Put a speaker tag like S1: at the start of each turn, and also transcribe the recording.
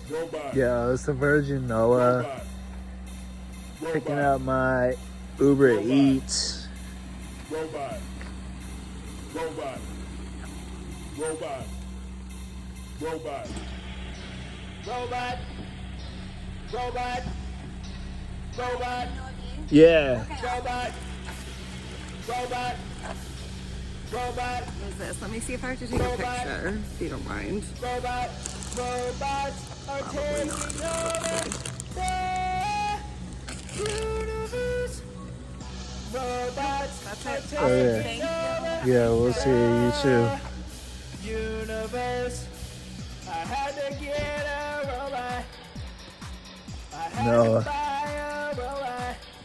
S1: Robot.
S2: Yo, it's the Virgin Noah
S1: Robot.
S2: picking up my Uber
S1: Robot.
S2: Eats.
S1: Robot. Robot. Robot. Robot. Robot. Robot. Robot.
S2: Yeah.
S1: Robot. Robot. Robot.
S3: What is this? Let me see if I have to take a picture, if you don't mind.
S1: Robot. Robots are taking over the universe. Robots
S3: That's
S1: are
S3: it.
S1: taking
S2: Oh, yeah.
S3: Thank you.
S1: over
S2: Yeah, we'll see you too.
S1: universe. I had to get a robot. I had
S2: Noah.
S1: to buy